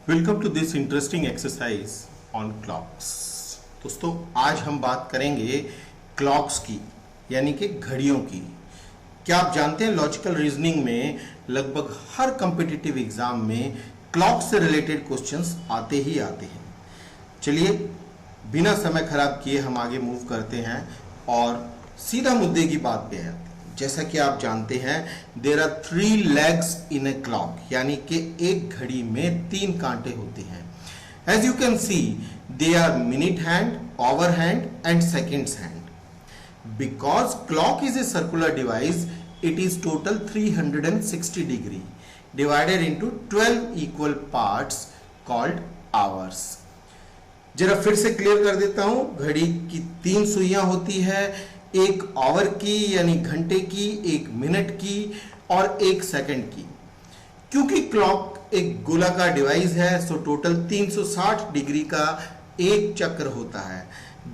Welcome to this interesting exercise on clocks. दोस्तों आज हम बात करेंगे क्लॉक्स की, यानी कि घड़ियों की। क्या आप जानते हैं लॉजिकल रीजनिंग में लगभग हर कॉम्पिटिटिव एग्जाम में क्लॉक से रिलेटेड क्वेश्चंस आते ही आते हैं। चलिए बिना समय खराब किए हम आगे मूव करते हैं और सीधा मुद्दे की बात पे आते हैं। जैसा कि आप जानते हैं there are 3 legs in a clock, यानी कि एक घड़ी में 3 कांटे होते हैं। As you can see they are minute hand, hour hand and seconds hand. Because clock is a circular device, it is total 360 degree divided into 12 equal parts called hours. जरा फिर से क्लियर कर देता हूं, घड़ी की 3 सुइयां होती है, एक आवर की यानी घंटे की, एक मिनट की और एक सेकंड की। क्योंकि क्लॉक एक गोलाकार डिवाइस है सो टोटल 360 डिग्री का एक चक्र होता है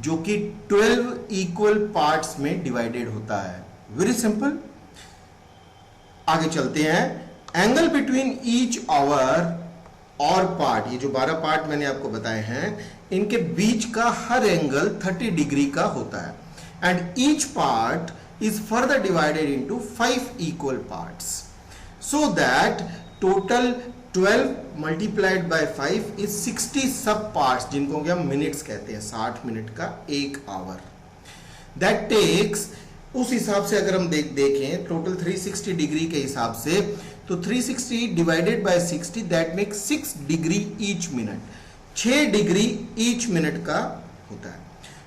जो कि 12 इक्वल पार्ट्स में डिवाइडेड होता है। Very simple. आगे चलते हैं। एंगल बिटवीन ईच आवर और पार्ट, ये जो 12 पार्ट मैंने आपको बताए हैं, इनके बीच का हर एंगल 30 डिग्री का होता है। And each part is further divided into 5 equal parts, so that total 12 multiplied by 5 is 60 सब parts, जिनको हम मिनट्स कहते हैं। 60 मिनट का एक आवर। That takes, उस हिसाब से अगर हम देखें टोटल 360 डिग्री के हिसाब से, तो 360 divided by 60 that makes 6 degree each minute. 6 degree each minute का होता है।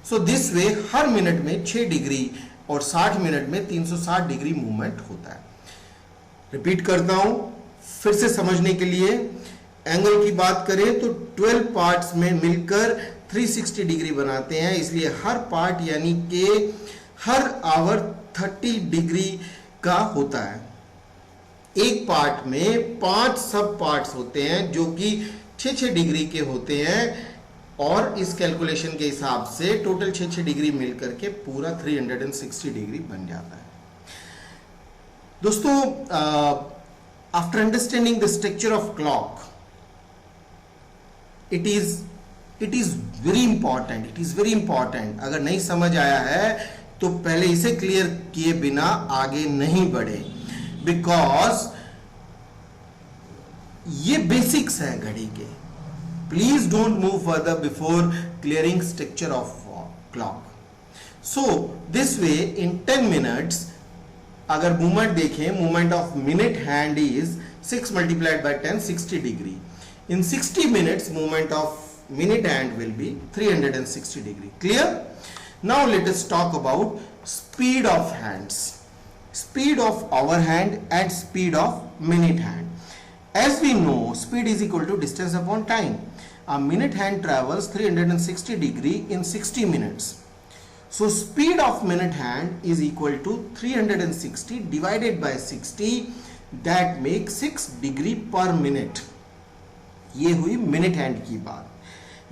So this way her minute में 6 डिग्री और 60 मिनट में 360 डिग्री मूवमेंट होता है। रिपीट करता हूं फिर से समझने के लिए। एंगल की बात करें तो 12 पार्ट्स में मिलकर 360 डिग्री बनाते हैं, इसलिए हर पार्ट यानी कि हर आवर 30 डिग्री का होता है। एक पार्ट में 5 सब पार्ट्स होते हैं जो कि 6-6 डिग्री के होते हैं, और इस कैलकुलेशन के हिसाब से टोटल 6-6 डिग्री मिलकर के पूरा 360 डिग्री बन जाता है। दोस्तों after understanding the structure of clock, it is very important. अगर नहीं समझ आया है तो पहले इसे क्लियर किए बिना आगे नहीं बढ़े, बिकॉज ये बेसिक्स है घड़ी के। Please don't move further before clearing structure of clock. So this way in 10 minutes, अगर मूवमेंट देखें, movement of minute hand is 6 multiplied by 10, 60 degree. In 60 minutes, movement of minute hand will be 360 degree. Clear? Now let us talk about speed of hands. Speed of hour hand and speed of minute hand. As we know, speed is equal to distance upon time. A minute hand travels 360 degree in 60 minutes. So speed of minute hand is equal to 360 divided by 60, that makes 6 degree per minute. ये हुई minute hand की बात,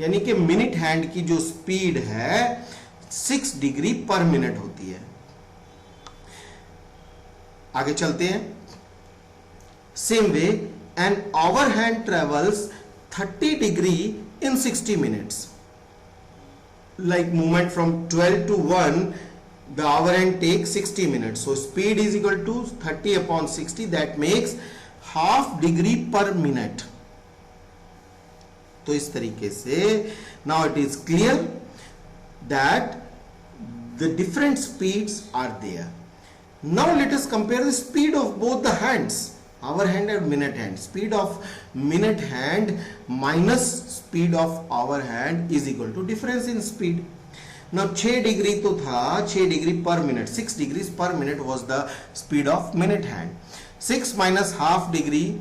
यानी कि minute hand की जो speed है 6 degree पर मिनट होती है। आगे चलते हैं। Same way an hour hand travels 30 degree in 60 minutes. Like movement from 12 to 1, the hour hand takes 60 minutes. So speed is equal to 30 upon 60, that makes half degree per minute. तो इस तरीके से now it is clear that the different speeds are there. Now let us compare the speed of both the hands, hour hand and minute hand. Speed of minute hand minus speed of hour hand is equal to difference in speed. Now 6 degree तो था, 6 degree पर minute, 6 degrees per minute was the speed of minute hand. 6 minus half degree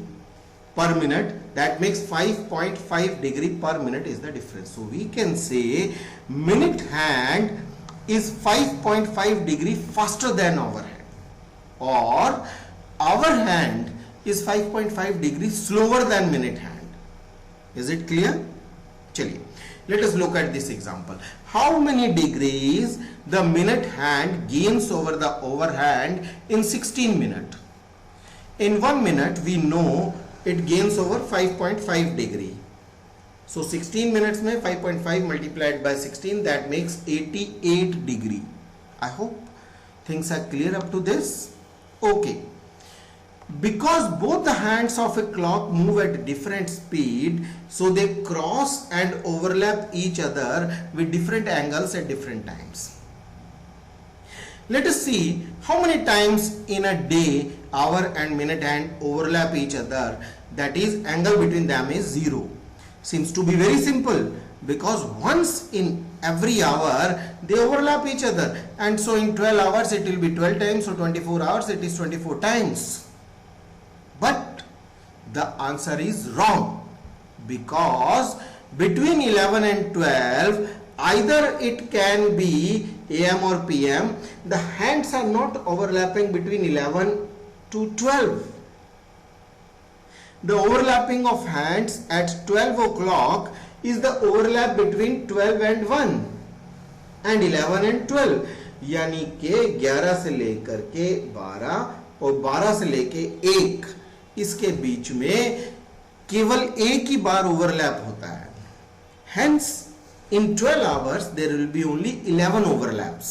per minute, that makes 5.5 degree per minute is the difference. So we can say minute hand is 5.5 degree faster than hour hand, or hour hand is 5.5 degree slower than minute hand. Is it clear? चलिए let us look at this example. How many degrees the minute hand gains over the hour hand in 16 minutes? In 1 minute we know it gains over 5.5 degree. So 16 minutes में 5.5 multiplied by 16, that makes 88 degree. I hope things are clear up to this. Okay. Because both the hands of a clock move at different speed, so they cross and overlap each other with different angles at different times. Let us see how many times in a day hour and minute hand overlap each other, that is angle between them is 0. Seems to be very simple, because once in every hour they overlap each other, and so in 12 hours it will be 12 times, so 24 hours it is 24 times. But the answer is wrong, because between 11 and 12 either it can be AM or PM. The hands are not overlapping between 11 to 12. The overlapping of hands at 12 o'clock is the overlap between 12 and 1 and 11 and 12, यानी के 11 से लेकर के 12 और 12 से लेके 1, इसके बीच में केवल एक ही बार ओवरलैप होता है. Hence in 12 hours there will be only 11 overlaps.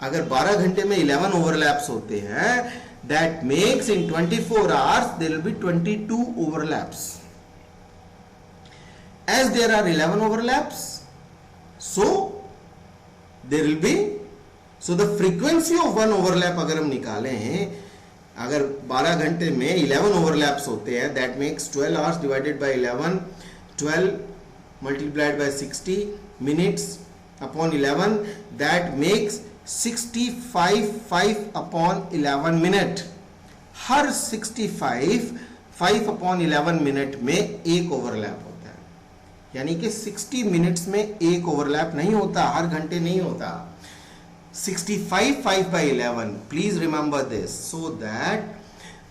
अगर 12 घंटे में 11 overlaps होते हैं, that makes in 24 hours there will be 22 overlaps. As there are 11 overlaps, so there will be, so the frequency of one overlap अगर हम निकालें, अगर 12 घंटे में 11 overlaps होते हैं, that makes 12 hours divided by 11, 12 multiplied by 60 minutes upon 11, that makes 65 upon 11 minute. Her 65 5 upon 11 minute में एक ओवरलैप होता है, यानी कि 60 minutes में एक ओवरलैप नहीं होता, हर घंटे नहीं होता. 65 5 by 11, please remember this, so that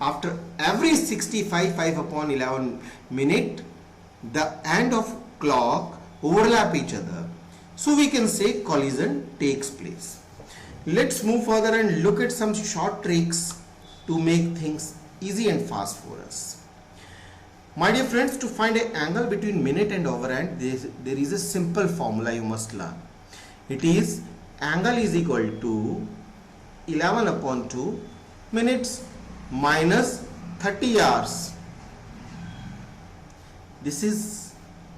after every 65 5 upon 11 minute the end of clock overlap each other, so we can say collision takes place. Let's move further and look at some short tricks to make things easy and fast for us. My dear friends, to find an angle between minute and hour hand, there is a simple formula you must learn. It is angle is equal to 11 upon 2 minutes minus 30 hours. This is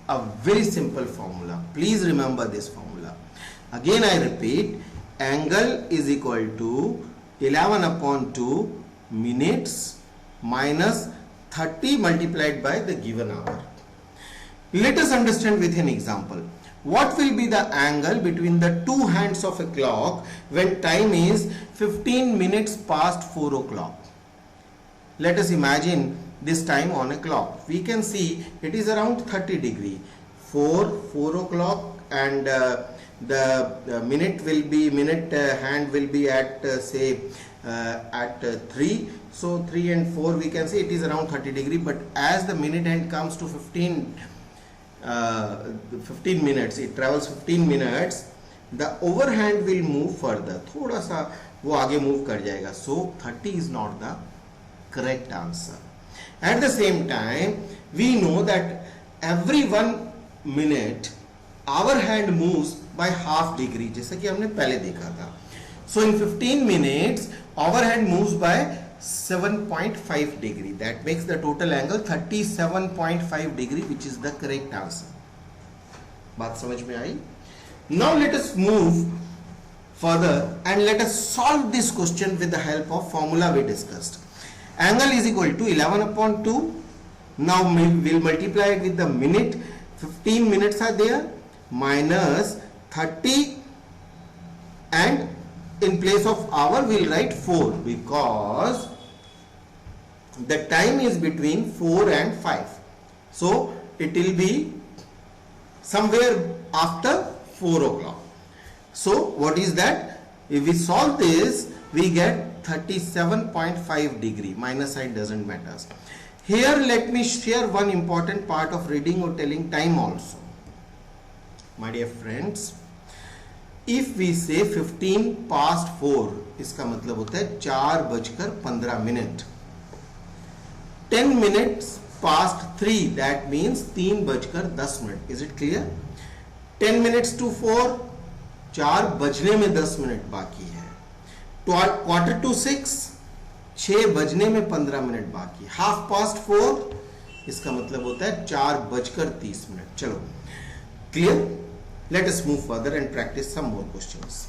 a very simple formula. Please remember this formula. Again I repeat, angle is equal to 11 upon 2 minutes minus 30 multiplied by the given hour. Let us understand with an example. What will be the angle between the two hands of a clock when time is 15 minutes past 4 o'clock? Let us imagine this time on a clock. We can see it is around 30 degree. 4 o'clock, and the minute will be, hand will be at say at 3. So 3 and 4 we can say it is around 30 degree, but as the minute hand comes to 15 minutes, it travels 15 minutes, the overhand will move further, थोड़ा सा वो आगे move कर जाएगा. So 30 is not the correct answer. At the same time, we know that every 1 minute our hand moves by half degree, जैसा कि हमने पहले देखा था. So in 15 minutes our hand moves by 7.5 degree. That makes the total angle 37.5 degree, which is the correct answer. बात समझ में आई? Now let us move further and let us solve this question with the help of formula we discussed. Angle is equal to 11 upon 2. Now we will multiply it with the minute. 15 minutes are there, minus 30, and in place of hour we will write 4, because the time is between 4 and 5. So it will be somewhere after 4 o'clock. So what is that? If we solve this, we get 37.5 degree. Minus sign doesn't matter. Here let me share one important part of reading or telling time also. My dear friends, if we say 15 past 4, इसका मतलब होता है 4:15 minute. 10 minutes past 3, that means 3:10. Is it clear? 10 minutes to 4, 4 बजने में 10 minute बाकी है. 5:45, 6 बजने में 15 मिनट बाकी. 4:30, इसका मतलब होता है 4:30. चलो, clear? Let us move further and practice some more questions.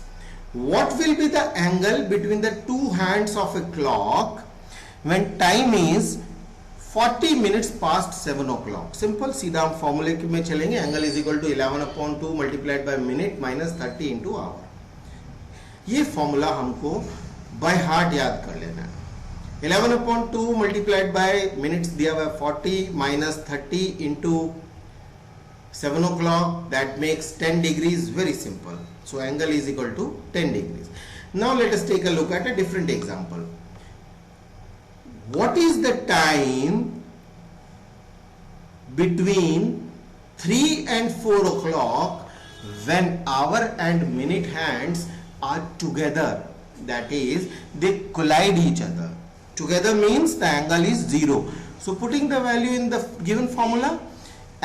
What will be the angle between the two hands of a clock when time is 40 minutes past 7 o'clock? Simple, सीधा हम फॉर्मूले में चलेंगे. Angle is equal to 11/2 multiplied by minute minus 30 into hour. ये formula हमको by heart याद कर लेना है. 11/2 मल्टीप्लाइड बाय मिनट्स दिया हुआ है 40 minus 30 into 7 o'clock, that makes 10 degrees. Very simple. So angle is equal to 10 degrees. Now let us take a look at a different example. What is the time between 3 and 4 o'clock when hour and minute hands are together? That is, they collide each other. Together means the angle is 0. So putting the value in the given formula,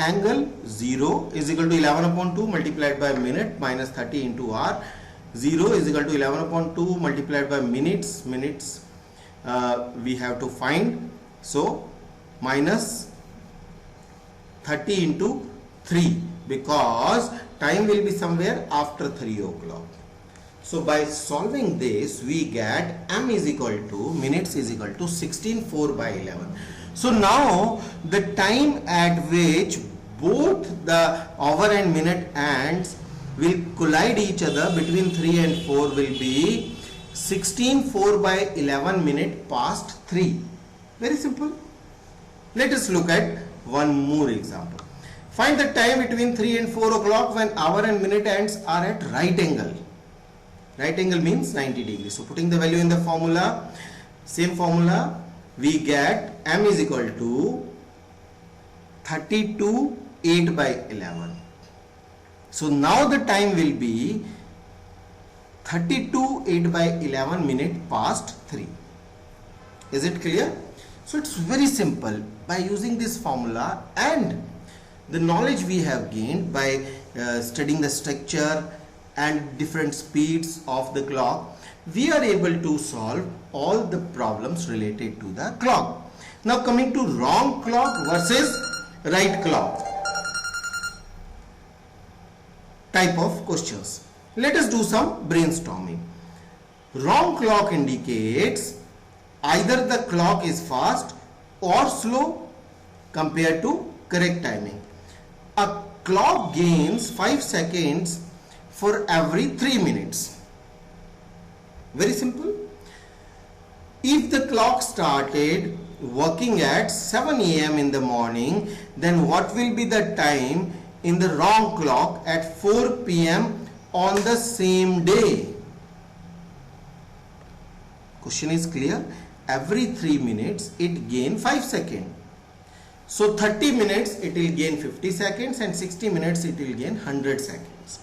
angle 0 is equal to 11/2 multiplied by minute minus 30 into hour. 0 is equal to 11/2 multiplied by minutes. We have to find, so minus 30 into 3, because time will be somewhere after 3 o'clock. So by solving this, we get m is equal to minutes is equal to 16/4/11. So now the time at which both the hour and minute hands will collide each other between 3 and 4 will be 16/4/11 minute past 3. Very simple. Let us look at one more example. Find the time between 3 and 4 o'clock when hour and minute hands are at right angle. Right angle means 90 degrees. So putting the value in the formula, same formula, we get m is equal to 32/8/11. So now the time will be 32/8/11 minute past 3. Is it clear? So it's very simple. By using this formula and the knowledge we have gained by studying the structure and different speeds of the clock, we are able to solve all the problems related to the clock. Now coming to wrong clock versus right clock type of questions. Let us do some brainstorming. Wrong clock indicates either the clock is fast or slow compared to correct timing. A clock gains 5 seconds for every 3 minutes. Very simple. If the clock started working at 7 a.m. in the morning, then what will be the time in the wrong clock at 4 p.m. on the same day? Question is clear. Every 3 minutes it gain 5 seconds. So 30 minutes it will gain 50 seconds and 60 minutes it will gain 100 seconds.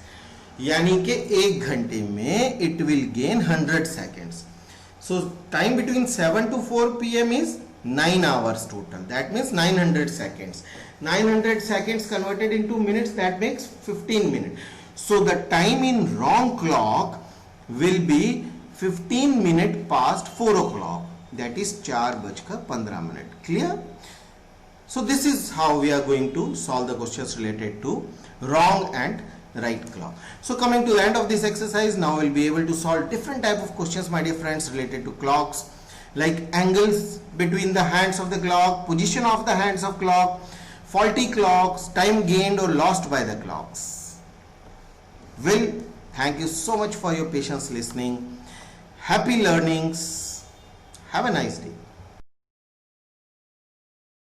यानी कि 1 घंटे में it will gain 100 seconds. So time between 7 to 4 p.m. is 9 hours total. That means 900 seconds. 900 seconds converted into minutes, that makes 15 minutes. So the time in wrong clock will be 15 minutes past 4 o'clock. That is 4:15. Clear? So this is how we are going to solve the questions related to wrong and right clock. So coming to the end of this exercise, now we'll be able to solve different type of questions, my dear friends, related to clocks, like angles between the hands of the clock, position of the hands of clock, faulty clocks, time gained or lost by the clocks. Well, thank you so much for your patience listening. Happy learnings. Have a nice day.